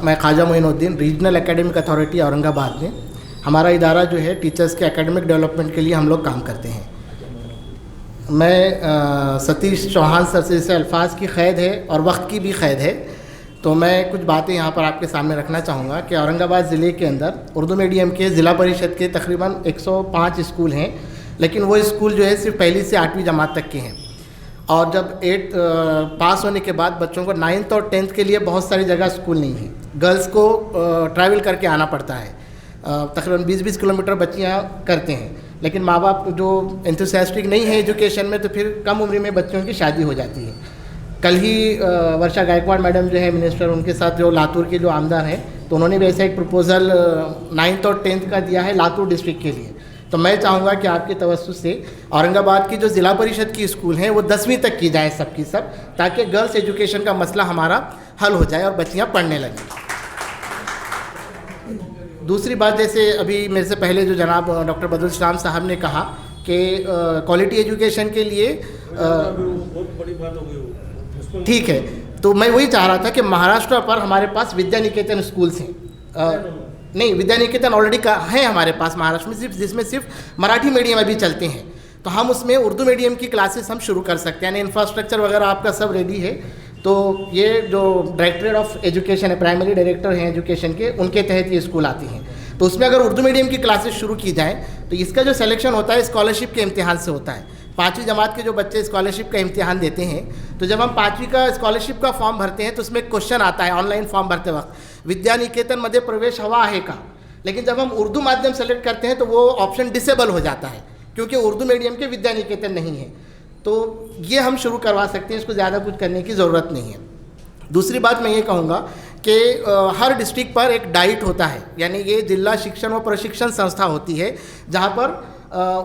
मैं Khwaja Moinuddin, regional academic authority Aurangabad में। हमारा इदारा जो है टीचर्स के एकेडमिक डेवलपमेंट के लिए हम लोग काम करते हैं। मैं सतीश चौहान सर से अल्फाज की क़ैद है और वक्त की भी क़ैद है, तो मैं कुछ बातें यहाँ पर आपके सामने रखना चाहूँगा कि औरंगाबाद ज़िले के अंदर उर्दू मीडियम के ज़िला परिषद के तकरीबन 105 स्कूल हैं, लेकिन वो स्कूल जो है सिर्फ पहली से 8वीं जमात तक के हैं। और जब 8 पास होने के बाद बच्चों को 9th और 10th के लिए बहुत सारी जगह स्कूल नहीं है। गर्ल्स को ट्रैवल करके आना पड़ता है, तकरीबन 20-20 किलोमीटर बच्चियाँ करते हैं, लेकिन माँ बाप जो एंथुसियास्टिक नहीं है एजुकेशन में, तो फिर कम उम्र में बच्चों की शादी हो जाती है। कल ही वर्षा गायकवाड़ मैडम जो है मिनिस्टर, उनके साथ जो लातूर के जो आमदार हैं, तो उन्होंने भी ऐसा एक प्रपोज़ल 9th और 10th का दिया है लातूर डिस्ट्रिक्ट के लिए। तो मैं चाहूँगा कि आपके तवज्जुह से औरंगाबाद की जो ज़िला परिषद की स्कूल हैं वो 10वीं तक की जाए सब की सब, ताकि गर्ल्स एजुकेशन का मसला हमारा हल हो जाए और बच्चियाँ पढ़ने लगें। दूसरी बात, जैसे अभी मेरे से पहले जो जनाब डॉक्टर बदरुल इस्लाम साहब ने कहा कि क्वालिटी एजुकेशन के लिए बहुत बड़ी बात हो गई, ठीक है, तो मैं वही चाह रहा था कि महाराष्ट्र पर हमारे पास विद्या निकेतन स्कूल्स हैं। नहीं, विद्या निकेतन ऑलरेडी का है हमारे पास महाराष्ट्र में, जिसमें सिर्फ मराठी मीडियम अभी चलते हैं, तो हम उसमें उर्दू मीडियम की क्लासेस हम शुरू कर सकते हैं। यानी इंफ्रास्ट्रक्चर वगैरह आपका सब रेडी है, तो ये जो डायरेक्टरेट ऑफ एजुकेशन है, प्राइमरी डायरेक्टर हैं एजुकेशन के, उनके तहत ये स्कूल आती हैं। तो उसमें अगर उर्दू मीडियम की क्लासेस शुरू की जाएँ तो इसका जो सिलेक्शन होता है स्कॉलरशिप के इम्तिहान से होता है। 5वीं जमात के जो बच्चे स्कॉलरशिप का इम्तिहान देते हैं, तो जब हम 5वीं का स्कॉलरशिप का फॉर्म भरते हैं तो उसमें एक क्वेश्चन आता है ऑनलाइन फॉर्म भरते वक्त, विद्या निकेतन मध्ये प्रवेश हवा है का। लेकिन जब हम उर्दू माध्यम सेलेक्ट करते हैं तो वो ऑप्शन डिसेबल हो जाता है, क्योंकि उर्दू मीडियम के विद्या निकेतन नहीं है। तो ये हम शुरू करवा सकते हैं, इसको ज़्यादा कुछ करने की ज़रूरत नहीं है। दूसरी बात मैं ये कहूँगा कि हर डिस्ट्रिक्ट पर एक डाइट होता है, यानी ये जिला शिक्षण व प्रशिक्षण संस्था होती है, जहाँ पर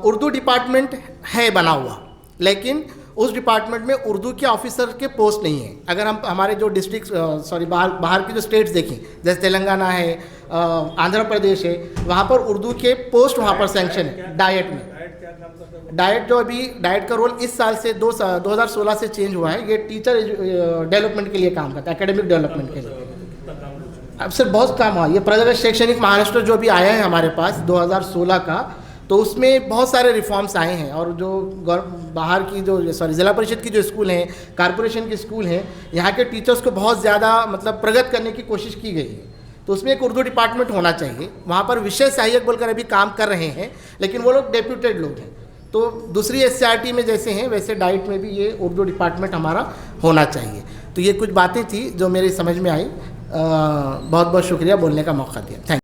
उर्दू डिपार्टमेंट है बना हुआ, लेकिन उस डिपार्टमेंट में उर्दू के ऑफिसर के पोस्ट नहीं है। अगर हम हमारे जो डिस्ट्रिक्ट बाहर के जो स्टेट्स देखें, जैसे तेलंगाना है, आंध्र प्रदेश है, वहाँ पर उर्दू के पोस्ट वहाँ पर सैंक्शन है डाइट में। डाइट जो अभी डाइट का रोल इस साल से 2016 से चेंज हुआ है, ये टीचर डेवलपमेंट के लिए काम करता है, एकेडमिक डेवलपमेंट के लिए। अब सर बहुत काम हुआ, ये प्रगत शैक्षणिक महाराष्ट्र जो अभी आया है हमारे पास 2016 का, तो उसमें बहुत सारे रिफॉर्म्स आए हैं। और जो बाहर की जो ज़िला परिषद की जो स्कूल हैं, कॉरपोरेशन के स्कूल हैं, यहाँ के टीचर्स को बहुत ज़्यादा मतलब प्रगत करने की कोशिश की गई है। तो उसमें एक उर्दू डिपार्टमेंट होना चाहिए। वहाँ पर विषय सहायक बोलकर अभी काम कर रहे हैं, लेकिन वो लोग डेप्यूटेड लोग हैं। तो दूसरी SCRT में जैसे हैं वैसे डाइट में भी ये उर्दू डिपार्टमेंट हमारा होना चाहिए। तो ये कुछ बातें थी जो मेरी समझ में आई। बहुत बहुत शुक्रिया बोलने का मौका दिया। Thank you.